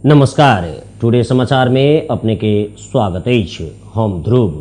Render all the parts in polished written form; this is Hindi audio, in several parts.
नमस्कार। टुडे समाचार में अपने के स्वागत है। हम ध्रुव।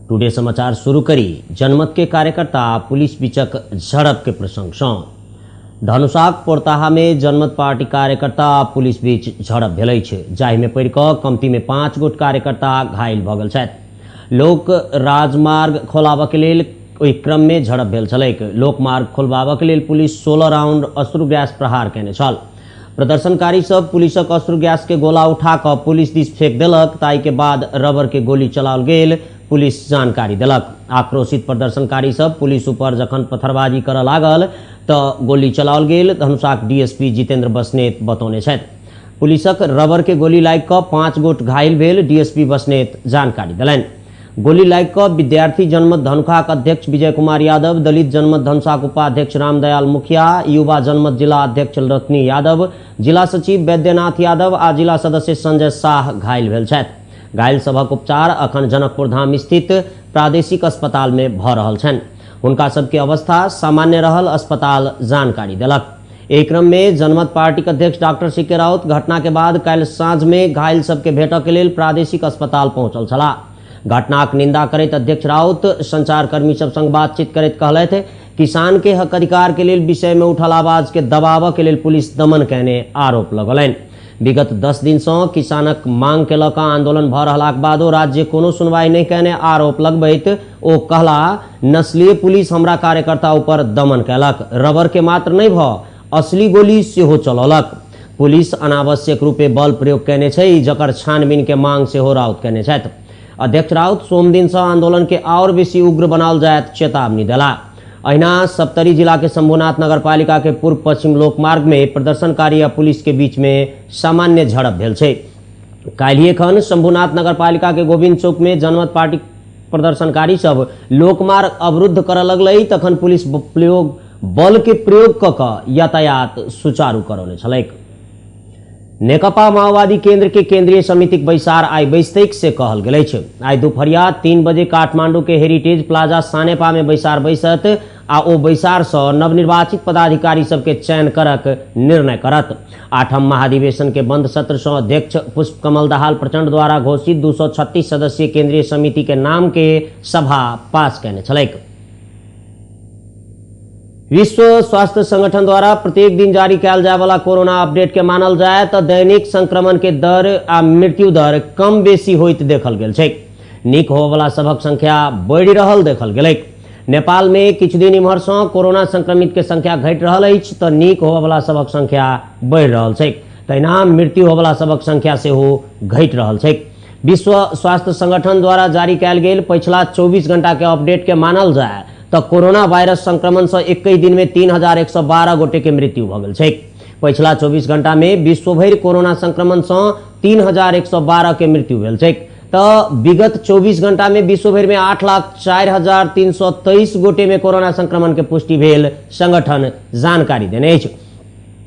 टुडे समाचार शुरू करी जनमत के कार्यकर्ता पुलिस बीचक झड़प के प्रसंग से। धनुषाक पोरताहा में जनमत पार्टी कार्यकर्ता पुलिस बीच झड़प भेलै छै, जाहि में पड़ि कऽ कमती में 5 गोट कार्यकर्ता घायल भऽ गेल छथि। लोक राजमार्ग खोलाबऽ के लेल ओहि क्रम में झड़प भेल छलैक। लोकमार्ग खोलबाबऽ के लेल पुलिस 16 राउंड अश्रु गैस प्रहार केने छल। प्रदर्शनकारी सब पुलिसक अश्रु गैस के गोला उठा कर पुलिस दिस फेंक देलक, ताहि के बाद रबर के गोली चलाओल गेल, पुलिस जानकारी देलक। आक्रोशित प्रदर्शनकारी सब पुलिस ऊपर जखन पत्थरबाजी करऽ लागल तऽ गोली चलाओल गेल, धनुषाक डीएसपी जितेंद्र बसनेत बतौने छथि। पुलिसक रबर के गोली लागि कऽ 5 गोट घायल भेल, डीएसपी बसनेत जानकारी देलनि। गोली लागि कऽ विद्यार्थी जनमत धनुषाक अध्यक्ष विजय कुमार यादव, दलित जनमत धनुषाक उपाध्यक्ष रामदयाल मुखिया, युवा जनमत जिला अध्यक्ष रत्नी यादव, जिला सचिव वैद्यनाथ यादव आ जिला सदस्य संजय शाह घायल भेल छथि। घायल सभक उपचार अखन जनकपुर धाम स्थित प्रादेशिक अस्पताल में भऽ रहल छनि। हुनका सबके अवस्था सामान्य रहल, अस्पताल जानकारी देलक। एहि क्रम में जनमत पार्टी के अध्यक्ष डॉक्टर सीके राउत घटना के बाद काल्हि साँझ में घायल सबके भेटऽ के लेल प्रादेशिक अस्पताल पहुंचल छलाह। घटनाक निंदा करैत अध्यक्ष राउत संचारकर्मी सब संग बातचीत करैत कहलथि, किसान के हक अधिकार के लेल विषय में उठल आवाज के दबावऽ के लेल पुलिस दमन केने आरोप लगौलनि। विगत 10 दिन से किसानक मांग के लऽ कऽ आंदोलन भऽ रहलाक बादो राज्य कोनो सुनवाई नहीं केने आरोप लगबैत ओ कहला, नस्लीय पुलिस हमरा कार्यकर्ता ऊपर दमन केलक, रबर के मात्र नहीं भऽ असली गोली सेहो चलौलक। पुलिस अनावश्यक रूपे बल प्रयोग केने छै, जकर छानबीन के मांग सेहो राउत केने छथि। अध्यक्ष राउत सोम दिन से आंदोलन के और बेसी उग्र बनाओल जायत चेतावनी देला। अहिना सप्तरी जिला के शंभुनाथ नगर पालिका के पूर्व पश्चिम लोकमार्ग में प्रदर्शनकारी आ पुलिस के बीच में सामान्य झड़प भेल छै। काल्हिए खन शंभुनाथ नगर पालिका के गोविंद चौक में जनमत पार्टी प्रदर्शनकारी सब लोकमार्ग अवरुद्ध करऽ लगलै, तखन पुलिस बल के प्रयोग कऽ कऽ यातायात सुचारू करौने छलैक। नेकपा माओवादी केंद्र के केंद्रीय समितिक बैसार आई बैसतैक से कहल गेल छै। आई दुपहरिया 3 बजे काठमांडू के हेरिटेज प्लाजा सानेपा में बैसार बैसत आ ओ बैसार से नवनिर्वाचित पदाधिकारी सबके चयन करक निर्णय करत। 8म महाधिवेशन के बंद सत्र से अध्यक्ष पुष्पकमल दाहाल प्रचंड द्वारा घोषित 236 सदस्यीय केंद्रीय समिति के नाम के सभा पास केने छलैक। विश्व स्वास्थ्य संगठन द्वारा प्रत्येक दिन जारी कयल जाय वाला कोरोना अपडेट के मानल जाय तो दैनिक संक्रमण के दर आ मृत्यु दर कम बेसी होइत देखल गेल छै। नीक होबय वाला सबक संख्या बढ़ि रहल देखल गेलैक। नेपाल में किछु दिन इम्हर से कोरोना संक्रमित के संख्या घटि रहल अछि तो नीक होबय वाला सबक संख्या बढ़ि रहल छै, तहिना मृत्यु होबय वाला सबक संख्या सेहो घटि रहल छै। विश्व स्वास्थ्य संगठन द्वारा जारी कयल गेल पिछला 24 घंटा के अपडेट के मानल जाय तो कोरोना वायरस संक्रमण से 21 दिन में 3112 गोटे के मृत्यु भ गेल छै। पिछला 24 घंटा में विश्व भर कोरोना संक्रमण से 3112 के मृत्यु भेल छै। तो विगत 24 घंटा में विश्व भर में 8,04,323 गोटे में कोरोना संक्रमण के पुष्टि भेल संगठन जानकारी देने अछि।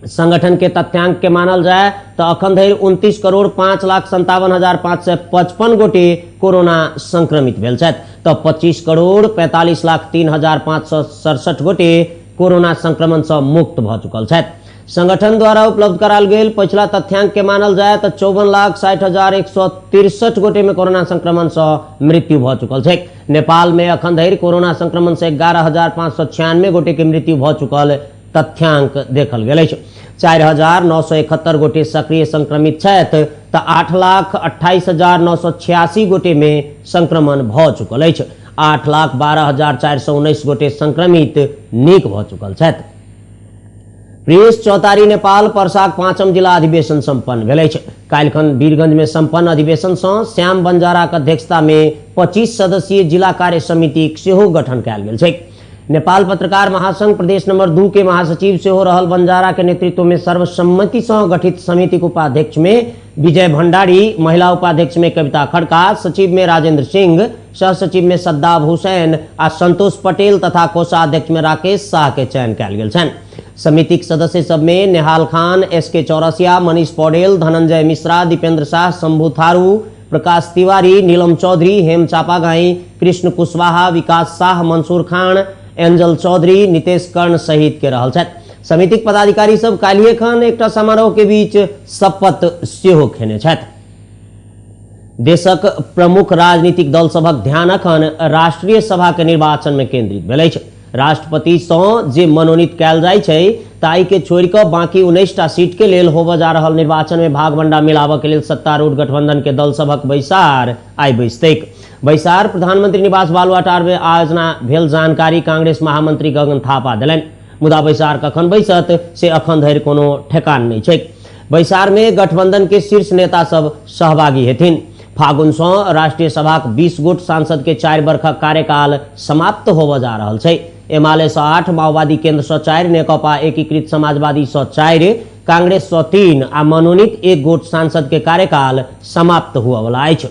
संगठन के तथ्यांक के मानल जाए तो अखन धरि 29,57,555 गोटे कोरोना संक्रमित भेल छथि, तो 25,45,03,567 गोटे कोरोना संक्रमण से मुक्त भ चुकल छथि। संगठन द्वारा उपलब्ध कराल गेल पिछला तथ्यांक के मानल जाए तो 54,60,163 गोटे में कोरोना संक्रमण से मृत्यु भ चुकल छै। नेपाल में अखन धरि कोरोना संक्रमण से 11,596 गोटे के मृत्यु भ चुकल तथ्यांक देखल गेल अछि। 4,971 गोटे सक्रिय संक्रमित छथि तो 8,28,986 गोटे में संक्रमण भ चुकल अछि। 8,12,419 गोटे संक्रमित नीक भ चुकल छथि। प्रेस चौतारी नेपाल पर्साक 5म जिला अधिवेशन संपन्न भेल अछि। काल्हिखन वीरगंज में संपन्न अधिवेशन से श्याम बंजाराक अध्यक्षता में 25 सदस्यीय जिला कार्य समिति सेहो गठन कयल गेल छै। नेपाल पत्रकार महासंघ प्रदेश नंबर 2 के महासचिव सेहो रहल बंजारा के नेतृत्व में सर्वसम्मति से गठित समिति के उपाध्यक्ष में विजय भंडारी, महिला उपाध्यक्ष में कविता खड़का, सचिव में राजेंद्र सिंह, सहसचिव में सद्दाब हुसैन आ संतोष पटेल तथा कोषाध्यक्ष में राकेश शाह के चयन कयल गेल छनि। समितिक सदस्य सब में नेहाल खान, एसके चौरसिया, मनीष पौडेल, धनंजय मिश्रा, दीपेंद्र शाह, शंभू थारू, प्रकाश तिवारी, नीलम चौधरी, हेम चापागाई, कृष्ण कुशवाहा, विकास शाह, मंसूर खान, एंजल चौधरी, नितेश कर्ण सहित के रहल छथि। समितिक पदाधिकारी सब काल्हिए खन एकटा समारोह के बीच शपथ सेहो खेने छथि। देशक प्रमुख राजनीतिक दल सभक ध्यान अखन राष्ट्रीय सभा के निर्वाचन में केंद्रित भेल अछि। राष्ट्रपति सँ जे मनोनीत कयल जाइ छै ताई के छोड़ि कऽ बाकी 19टा सीट के लेल होबऽ जा रहल निर्वाचन में भागवंडा मिलाबऽ के लेल सत्तारूढ़ गठबंधन के दल सभक बैसार आइ बैसतैक। बैसार प्रधानमंत्री निवास बालुआटार में आयोजना भेल जानकारी कांग्रेस महामंत्री गगन थापा देलनि। मुदा बैसार कखन बैसत से अखन धरि कोनो ठेकान नहीं छै। बैसार में गठबंधन के शीर्ष नेता सब सहभागी हेथिन। फागुन सँ राष्ट्रीय सभाक 20 गोट सांसद के 4 वर्षक कार्यकाल समाप्त होबऽ जा रहल छै। एमाले सँ 8, माओवादी केंद्र सँ 4, नेकपा एकीकृत समाजवादी सँ 4, कांग्रेस सँ 3 आ मनोनीत 1 गोट सांसद के कार्यकाल समाप्त हुआ वाला अछि।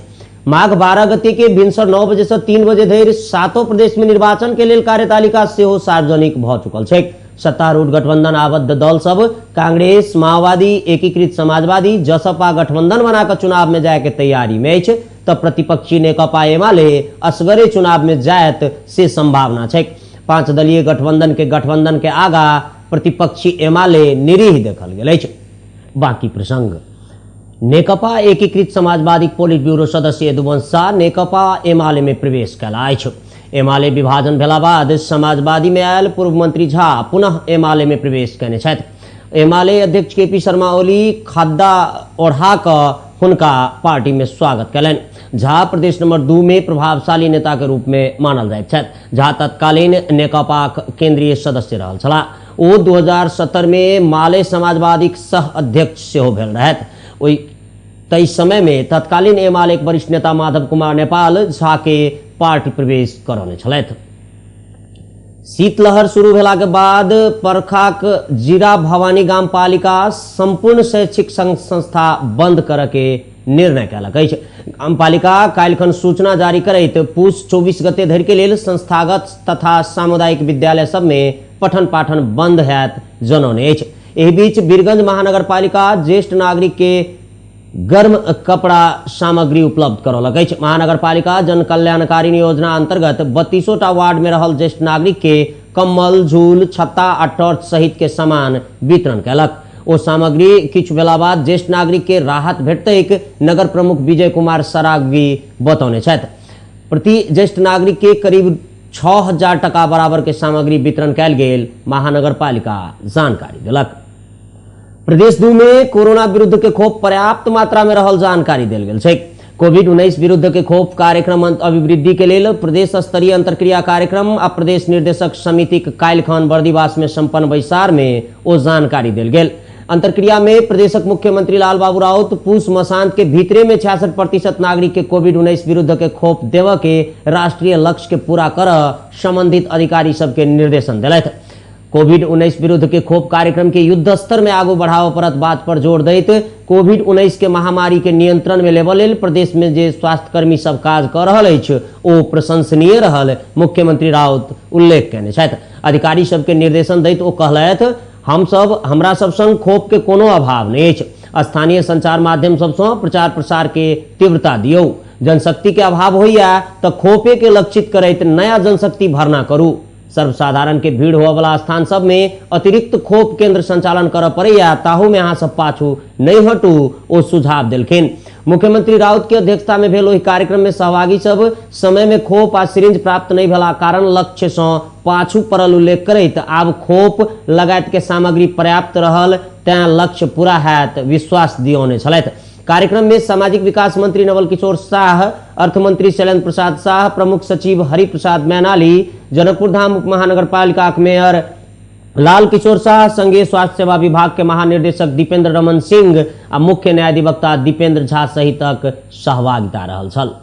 माघ 12 गते के भिनसर 9 बजे से 3 बजे धरि 7 प्रदेश में निर्वाचन के लेल कार्यतालिका सेहो सार्वजनिक भ चुकल छै। सत्तारूढ़ गठबंधन आबद्ध दल सब कांग्रेस, माओवादी, एकीकृत समाजवादी, जसपा गठबंधन बनाकर चुनाव में जाए के तैयारी में अछि तऽ प्रतिपक्षी नेकपा एमाले असगरे चुनाव में जायत से संभावना छै। 5 दलीय गठबंधन के आगा प्रतिपक्षी एमाले निरीह देखल गेल अछि। बाकी प्रसंग नेकपा एकीकृत समाजवादी पोलिट ब्यूरो सदस्य यदुवंश शाह नेकपा एमाले में प्रवेश कयला अछि। एमाले विभाजन भेला बाद समाजवादी में आयल पूर्व मंत्री झा पुनः एमाले में प्रवेश कयने छथि। एमाले अध्यक्ष केपी शर्मा ओली खद्दा ओढ़ा कऽ हुनका पार्टी में स्वागत कयलनि। झा प्रदेश नंबर 2 में प्रभावशाली नेता के रूप में मानल जाइत छथि। झा तत्कालीन नेकपा केंद्रीय सदस्य रहल छलाह। ओ 2017 में माले समाजवादी सह अध्यक्ष सेहो भेल रहथि। तई समय में तत्कालीन एमाले के वरिष्ठ नेता माधव कुमार नेपाल झा के पार्टी प्रवेश करौने छलथि। शीतलहर शुरू भेला के बाद परखाक जीरा भवानी गाम पालिका संपूर्ण शैक्षिक संस्था बंद करऽ के निर्णय कयलक अछि। गाम पालिका काल्हिखन सूचना जारी करैत पूस 24 गते धरि के लेल संस्थागत तथा सामुदायिक विद्यालय सब में पठन पाठन बंद हैत जनौने अछि। एहि बीच वीरगंज महानगर पालिका ज्येष्ठ नागरिक के गर्म कपड़ा सामग्री उपलब्ध करौलक अछि। महानगर पालिका जन कल्याणकारी योजना अंतर्गत 32टा वार्ड में रहल ज्येष्ठ नागरिक के कम्बल, झूल, छत्ता आ टॉर्च सहित के सामान वितरण कयलक। ओ सामग्री किछु भेला बाद ज्येष्ठ नागरिक के राहत भेटतैक नगर प्रमुख विजय कुमार सरागी बतौने छथि। प्रति ज्येष्ठ नागरिक के करीब 6000 टका बराबर के सामग्री वितरण कयल गेल महानगर पालिका जानकारी देलक। प्रदेश 2 में कोरोना विरुद्ध के खोप पर्याप्त मात्रा में रहल जानकारी देल गेल छै। कोविड-19 विरुद्ध के खोप कार्यक्रम अभिवृद्धि के लेल प्रदेश स्तरीय अंतरक्रिया कार्यक्रम आ प्रदेश निर्देशक समिति काल्हिखन बर्दिवास में संपन्न बैसार में ओ जानकारी देल गेल। अंतरक्रिया में प्रदेशक मुख्यमंत्री लाल बाबू राउत पूस मसांत के भीतरे में 66% नागरिक के कोविड-19 विरुद्ध के खोप देव के राष्ट्रीय लक्ष्य के पूरा कर संबंधित अधिकारी सबके निर्देशन दिलथि। कोविड-19 विरुद्ध के खोप कार्यक्रम के युद्ध स्तर में आगू बढ़ावा परत बात पर जोर दैत कोविड-19 के महामारी के नियंत्रण में लेबऽ लेल प्रदेश में जे स्वास्थ्यकर्मी सब काज कऽ रहल अछि ओ प्रशंसनीय रहल मुख्यमंत्री राउत उल्लेख कयने छथि। अधिकारी सबके निर्देशन दैत ओ कहलथि हमरा सब संग खोप के कोनो अभाव नहि अछि। स्थानीय संचार माध्यम सबसँ प्रचार प्रसार के तीव्रता दियौ। जनशक्ति के अभाव होइया तऽ खोपे के लक्षित करैत नया जनशक्ति भरना करू। सर्वसाधारण के भीड़ हुआ वाला स्थान सब में अतिरिक्त खोप केंद्र संचालन करऽ पड़ैया ताहू में अहाँ सब पाछू नहीं हटू ओ सुझाव देलखिन। मुख्यमंत्री राउत के अध्यक्षता में भेल ओहि कार्यक्रम में सहभागी सब समय में खोप आ सिरिंज प्राप्त नहीं भेला कारण लक्ष्य सँ पाछू पड़ल उल्लेख करैत आब खोप लगायत के सामग्री पर्याप्त रहल तें लक्ष्य पूरा हैत विश्वास दियौने छलथि। कार्यक्रम में सामाजिक विकास मंत्री नवल किशोर शाह, अर्थ मंत्री शैलेंद्र प्रसाद शाह, प्रमुख सचिव हरिप्रसाद मैनाली, जनकपुर धाम उप महानगर पालिका के मेयर लाल किशोर शाह, संघीय स्वास्थ्य सेवा विभाग के महानिर्देशक दीपेंद्र रमन सिंह आ मुख्य न्यायाधिवक्ता दीपेंद्र झा सहितक सहभागिता रहल छल।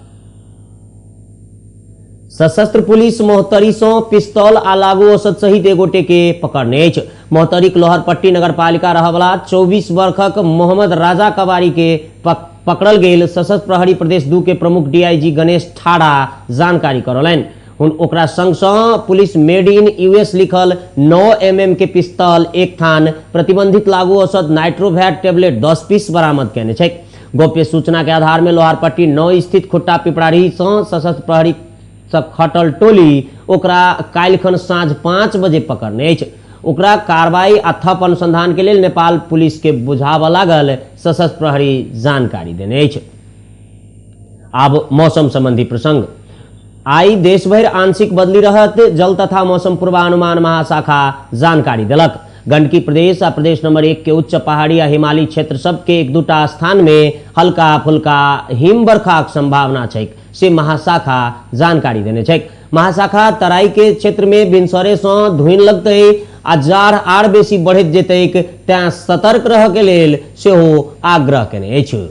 सशस्त्र पुलिस मोहतरी सँ पिस्तौल आ लागू औषध सहित एगोटे के पकड़ने अछि। मोहतरीक लोहरपट्टी नगर पालिका रहवला 24 वर्षक मोहम्मद राजा कबारी के पकड़ल गेल सशस्त्र प्रहरी प्रदेश 2 के प्रमुख डीआईजी गणेश ठाड़ा जानकारी करौलनि। ओकरा संग सँ पुलिस मेड इन यूएस लिखल 9 mm के पिस्तौल, एक थान प्रतिबंधित लागू औषध नाइट्रोवैट टेबलेट 10 पीस बरामद कयने छै। गोप्य सूचना के आधार में लोहारपट्टी 9 स्थित खुट्टा पिपराही सँ सशस्त्र प्रहरी खटल टोली ओकरा काल्हिखन साँझ 5 बजे पकड़ने अछि। ओकरा कार्रवाई आ थप अनुसंधान के लेल नेपाल पुलिस के बुझाव लागल सशस्त्र प्रहरी जानकारी देने अछि। आब मौसम संबंधी प्रसंग। आई देश भर आंशिक बदली रहत जल तथा मौसम पूर्वानुमान महाशाखा जानकारी देलक। गंडकी प्रदेश आ प्रदेश नंबर 1 के उच्च पहाड़ी आ हिमालयी क्षेत्र सबके एक दूटा स्थान में हल्का फुल्का हिम बरखाक संभावना छैक से महाशाखा जानकारी देने छैक। महाशाखा तराई के क्षेत्र में भिनसरे से धुइन लगते आ जाड़ आर बेसी बढ़त जेतैक तें सतर्क रह के लेल सेहो आग्रह केने अछि।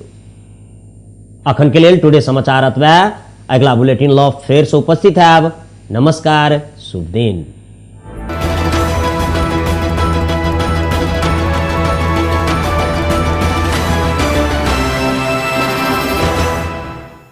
अखन के लेल टुडे समाचार अतबा। अगला बुलेटिन ल फेर से उपस्थित हैब। नमस्कार, शुभ दिन।